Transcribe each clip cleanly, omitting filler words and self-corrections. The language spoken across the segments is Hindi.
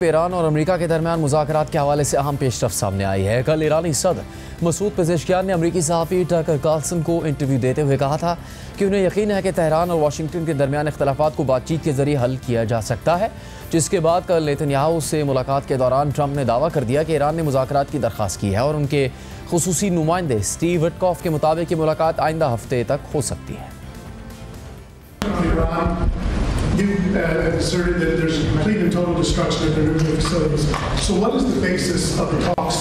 ईरान और अमेरिका के दरमियान मुज़ाकरात के हवाले से अहम पेशरफ सामने आई है। कल ईरानी सदर मसूद पेज़ेश्कियान ने अमेरिकी सहाफ़ी टकर कार्लसन को इंटरव्यू देते हुए कहा था कि उन्हें यकीन है कि तेहरान और वाशिंगटन के दरमियान इख्तलाफात को बातचीत के जरिए हल किया जा सकता है। जिसके बाद कल नेतन्याहू से मुलाकात के दौरान ट्रंप ने दावा कर दिया कि ईरान ने मुज़ाकरात की दरख्वास्त की है और उनके खुसूसी नुमाइंदे स्टीव विटकॉफ के मुताबिक ये मुलाकात आइंदा हफ्ते तक हो सकती है। You asserted that there's complete and total destruction of their nuclear facilities. So what is the basis of the talks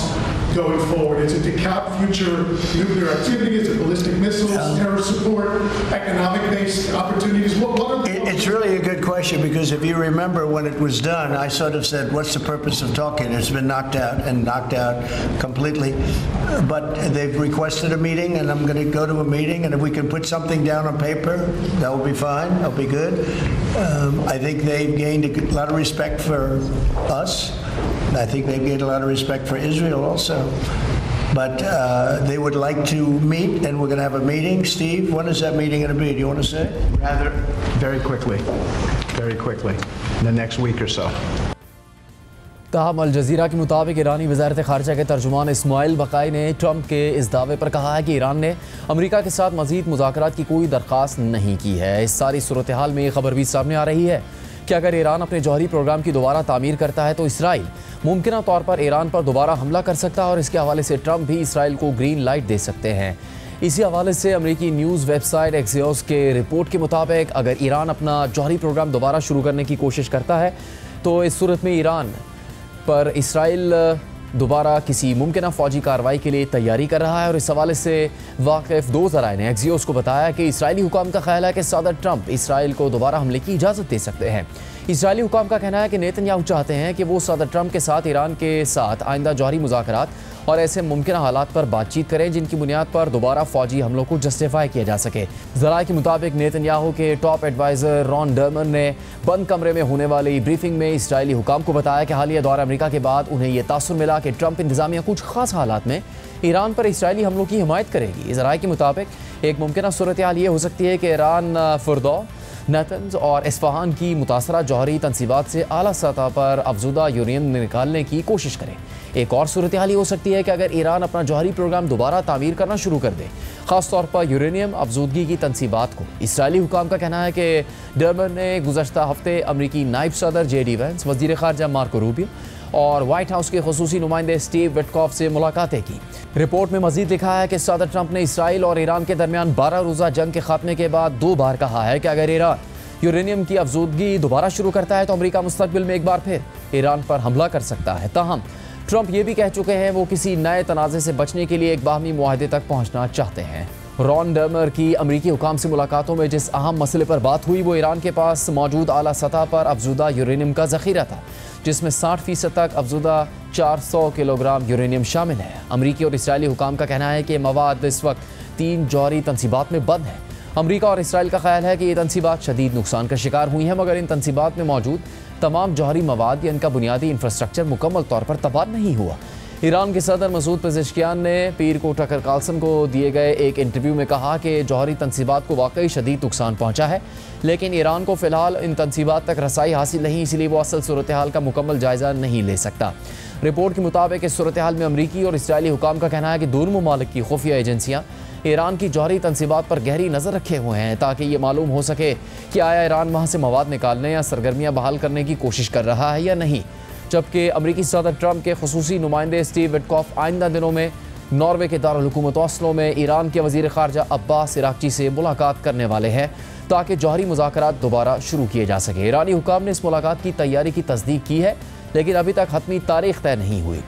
going forward? Is it to cap future nuclear activity? Is it ballistic missiles, terror support, economic-based opportunities? What are the It's really a good question, because if you remember when it was done, I sort of said, what's the purpose of talking? It's been knocked out completely. But they've requested a meeting, and I'm going to go to a meeting, and if we can put something down on paper, that will be fine. That'll be good. I think they've gained a lot of respect for us. I think they've gained a lot of respect for Israel also. But they would like to meet, and we're going to have a meeting. Steve, when is that meeting going to be? Do you want to say? Rather, very quickly, in the next week or so. ताहम अल जज़ीरा के मुताबिक ईरानी वज़ारत ख़ारिजा के तर्जुमान इस्माइल बक़ाई ने ट्रंप के इस दावे पर कहा है कि ईरान ने अमेरिका के साथ मज़ीद मुज़ाकरात की कोई दरख्वास्त नहीं की है। इस सारी सूरत हाल में ये खबर भी सामने आ रही है कि अगर ईरान अपने जौहरी प्रोग्राम की दोबारा तामीर करता है तो इसराइल मुमकिन तौर पर ईरान पर दोबारा हमला कर सकता है और इसके हवाले से ट्रंप भी इसराइल को ग्रीन लाइट दे सकते हैं। इसी हवाले से अमेरिकी न्यूज़ वेबसाइट एक्सियोस के रिपोर्ट के मुताबिक अगर ईरान अपना जौहरी प्रोग्राम दोबारा शुरू करने की कोशिश करता है तो इस सूरत में ईरान पर इसराइल दोबारा किसी मुमकिन फ़ौजी कार्रवाई के लिए तैयारी कर रहा है। और इस हवाले से वाकिफ़ दो ज़राए ने एक्सियोस को बताया कि इसराइली हुकाम का ख्याल है कि सदर ट्रंप इसराइल को दोबारा हमले की इजाज़त दे सकते हैं। इसराइली हुकाम का कहना है कि नेतन्याहू चाहते हैं कि वो सदर ट्रंप के साथ ईरान के साथ आइंदा जौहरी मुज़ाकरात और ऐसे मुमकिन हालात पर बातचीत करें जिनकी बुनियाद पर दोबारा फ़ौजी हमलों को जस्टिफाई किया जा सके। ज़राए के मुताबिक नेतन्याहू के टॉप एडवाइज़र रॉन डर्मन ने बंद कमरे में होने वाली ब्रीफिंग में इसराइली हुकाम को बताया कि हालिया दौरा अमेरिका के बाद उन्हें यह तासुर मिला कि ट्रंप इंतज़ामिया कुछ खास हालात में ईरान पर इसराइली हमलों की हिमायत करेगी। ज़राए के मुताबिक एक मुमकिन सूरत हाल ये हो सकती है कि ईरान फुरदौ, नतंज और इस्फहान की मुतासरा जौहरी तनसीबात से आला सतह पर अफजुदा यूरेनियम निकालने की कोशिश करें। एक और सूरत हाल हो सकती है कि अगर ईरान अपना जौहरी प्रोग्राम दोबारा तामीर करना शुरू कर दे, ख़ासतौर पर यूरेनियम अफजूदगी की तनसीबात को। इसराइली हुकाम का कहना है कि डर्बन ने गुज़श्ता हफ्ते अमरीकी नायब सदर JD वैंस, वज़ीर ख़ारजा मार्को रूबियो और वाइट हाउस के खुसूसी नुमाइंदे स्टीव विटकॉफ से मुलाकातें की। रिपोर्ट में मज़ीद लिखा है कि सदर ट्रंप ने इसराइल और ईरान के दरमियान 12 रोज़ा जंग के खात्मे के बाद 2 बार कहा है कि अगर ईरान यूरेनियम की अफजूदगी दोबारा शुरू करता है तो अमेरिका मुस्तक़बिल में एक बार फिर ईरान पर हमला कर सकता है। ताहम ट्रंप ये भी कह चुके हैं वो किसी नए तनाज़े से बचने के लिए एक बाहमी मुआहदे तक पहुँचना चाहते हैं। रॉन डर्मर की अमरीकी हुकाम से मुलाकातों में जिस अहम मसले पर बात हुई वो ईरान के पास मौजूद आला सतह पर अफजुदा यूरेनियम का ज़ख़ीरा था, जिसमें 60% तक अफजुदा 400 किलोग्राम यूरेनियम शामिल है। अमरीकी और इसराइली हुकाम का कहना है कि मवाद इस वक्त 3 जौहरी तनसीबात में बंद है। अमरीका और इसराइल का ख्याल है कि ये तनसीबात शदीद नुकसान का शिकार हुई हैं, मगर इन तनसीबात में मौजूद तमाम जौहरी मवाद या इनका बुनियादी इंफ्रास्ट्रक्चर मुकम्मल तौर पर तबाह नहीं हुआ। ईरान के सदर मसूद पेज़ेश्कियान ने पीर को टकर कार्लसन को दिए गए एक इंटरव्यू में कहा कि जौहरी तनसीबात को वाकई शदीद नुकसान पहुँचा है, लेकिन ईरान को फ़िलहाल इन तनसीबात तक रसाई हासिल नहीं, इसलिए वो असल सूरत हाल का मुकम्मल जायज़ा नहीं ले सकता। रिपोर्ट के मुताबिक इस सूरत हाल में अमरीकी और इसराइली हुकाम का कहना है कि दोनों ममालिक की खुफिया एजेंसियाँ ईरान की जौहरी तनसीबात पर गहरी नज़र रखे हुए हैं ताकि ये मालूम हो सके कि आया ईरान वहाँ से मवाद निकालने या सरगर्मियाँ बहाल करने की कोशिश कर रहा है या नहीं। जबकि अमरीकी सदर ट्रंप के खुसूसी नुमाइंदे स्टीव विटकॉफ आइंदा दिनों में नॉर्वे के दारुल हुकूमत ओस्लो में ईरान के वज़ीर ख़ारजा अब्बास इराक़ची से मुलाकात करने वाले हैं ताकि जौहरी मुज़ाकरात दोबारा शुरू किए जा सके। ईरानी हुकाम ने इस मुलाकात की तैयारी की तस्दीक की है, लेकिन अभी तक हतमी तारीख तय नहीं हुई।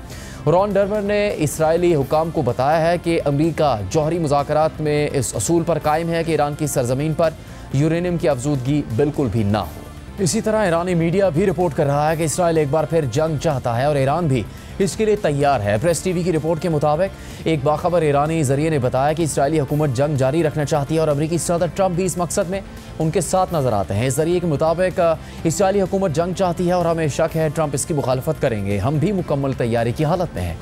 रॉन डर्मर ने इसराइली हुकाम को बताया है कि अमरीका जौहरी मुज़ाकरात में इस असूल पर कायम है कि ईरान की सरजमीन पर यूरेनियम की अफजूदगी बिल्कुल भी ना हो। इसी तरह ईरानी मीडिया भी रिपोर्ट कर रहा है कि इसराइल एक बार फिर जंग चाहता है और ईरान भी इसके लिए तैयार है। प्रेस टीवी की रिपोर्ट के मुताबिक एक बाखबर ईरानी जरिए ने बताया कि इजरायली हुकूमत जंग जारी रखना चाहती है और अमरीकी सदर ट्रंप भी इस मकसद में उनके साथ नजर आते हैं। इस जरिए के मुताबिक इजरायली हुकूमत जंग चाहती है और हमें शक है ट्रंप इसकी मुखालफत करेंगे। हम भी मुकम्मल तैयारी की हालत में हैं।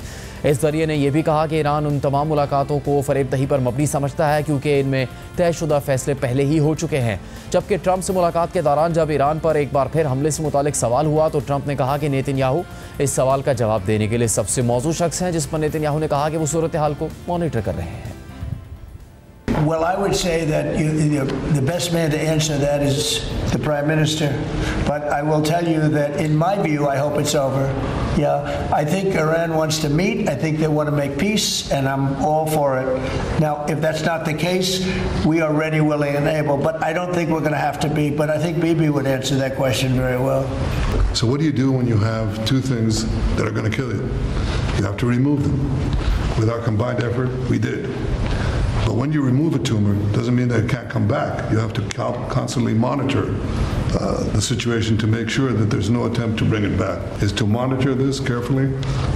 इस जरिए ने यह भी कहा कि ईरान उन तमाम मुलाकातों को फरेबदही पर मबनी समझता है क्योंकि इनमें तयशुदा फैसले पहले ही हो चुके हैं। जबकि ट्रंप से मुलाकात के दौरान जब ईरान पर एक बार फिर हमले से मुतालिक सवाल हुआ तो ट्रंप ने कहा कि नेतन्याहू इस सवाल का जवाब देने के लिए सबसे मौजूद शख्स हैं, जिस पर नेतन्याहू ने कहा कि वो सूरत हाल को मॉनिटर कर रहे हैं। Well, I would say that the best man to answer that is the Prime Minister. But I will tell you that in my view, I hope it's over. Yeah, I think Iran wants to meet. I think they want to make peace, and I'm all for it. Now, if that's not the case, we are ready, willing, and able. But I don't think we're going to have to be. But I think Bibi would answer that question very well. So what do you do when you have two things that are going to kill you? You have to remove them. With our combined effort, we did. But when you remove a tumor, it doesn't mean that it can't come back. You have to constantly monitor the situation to make sure that there's no attempt to bring it back. Is to monitor this carefully.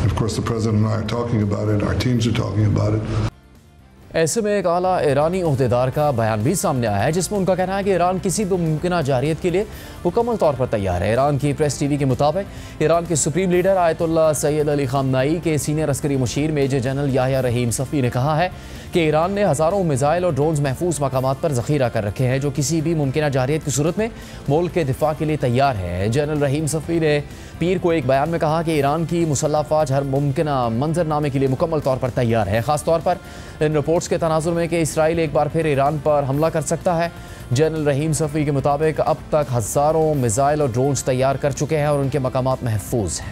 Of course, the President and I are talking about it. Our teams are talking about it. ऐसे में एक आला ईरानी ओहदेदार का बयान भी सामने आया है जिसमें उनका कहना है कि ईरान किसी भी मुमकिन जारियत के लिए मुकम्मल तौर पर तैयार है। ईरान की प्रेस टीवी के मुताबिक ईरान के supreme leader Ayatollah Sayyid Ali Khamenei के सीनियर अस्करी मुशीर major general Yahya Rahim Safi ने कहा है कि ईरान ने हज़ारों मिसाइल और ड्रोन्स महफूज मकामात पर ज़ख़ीरा कर रखे हैं जो किसी भी मुमकिन जारियत की सूरत में मुल्क के दिफा के लिए तैयार है। जनरल रहीम सफ़ी ने पीर को एक बयान में कहा कि ईरान की मुसल्लह फ़ौज हर मुमकिन मंजरनामे के लिए मुकम्मल तौर पर तैयार है, ख़ास तौर पर इन रिपोर्ट्स के तनाजुर में कि इसराइल एक बार फिर ईरान पर हमला कर सकता है। जनरल रहीम सफ़ी के मुताबिक अब तक हज़ारों मिसाइल और ड्रोन्स तैयार कर चुके हैं और उनके मकामात महफूज हैं।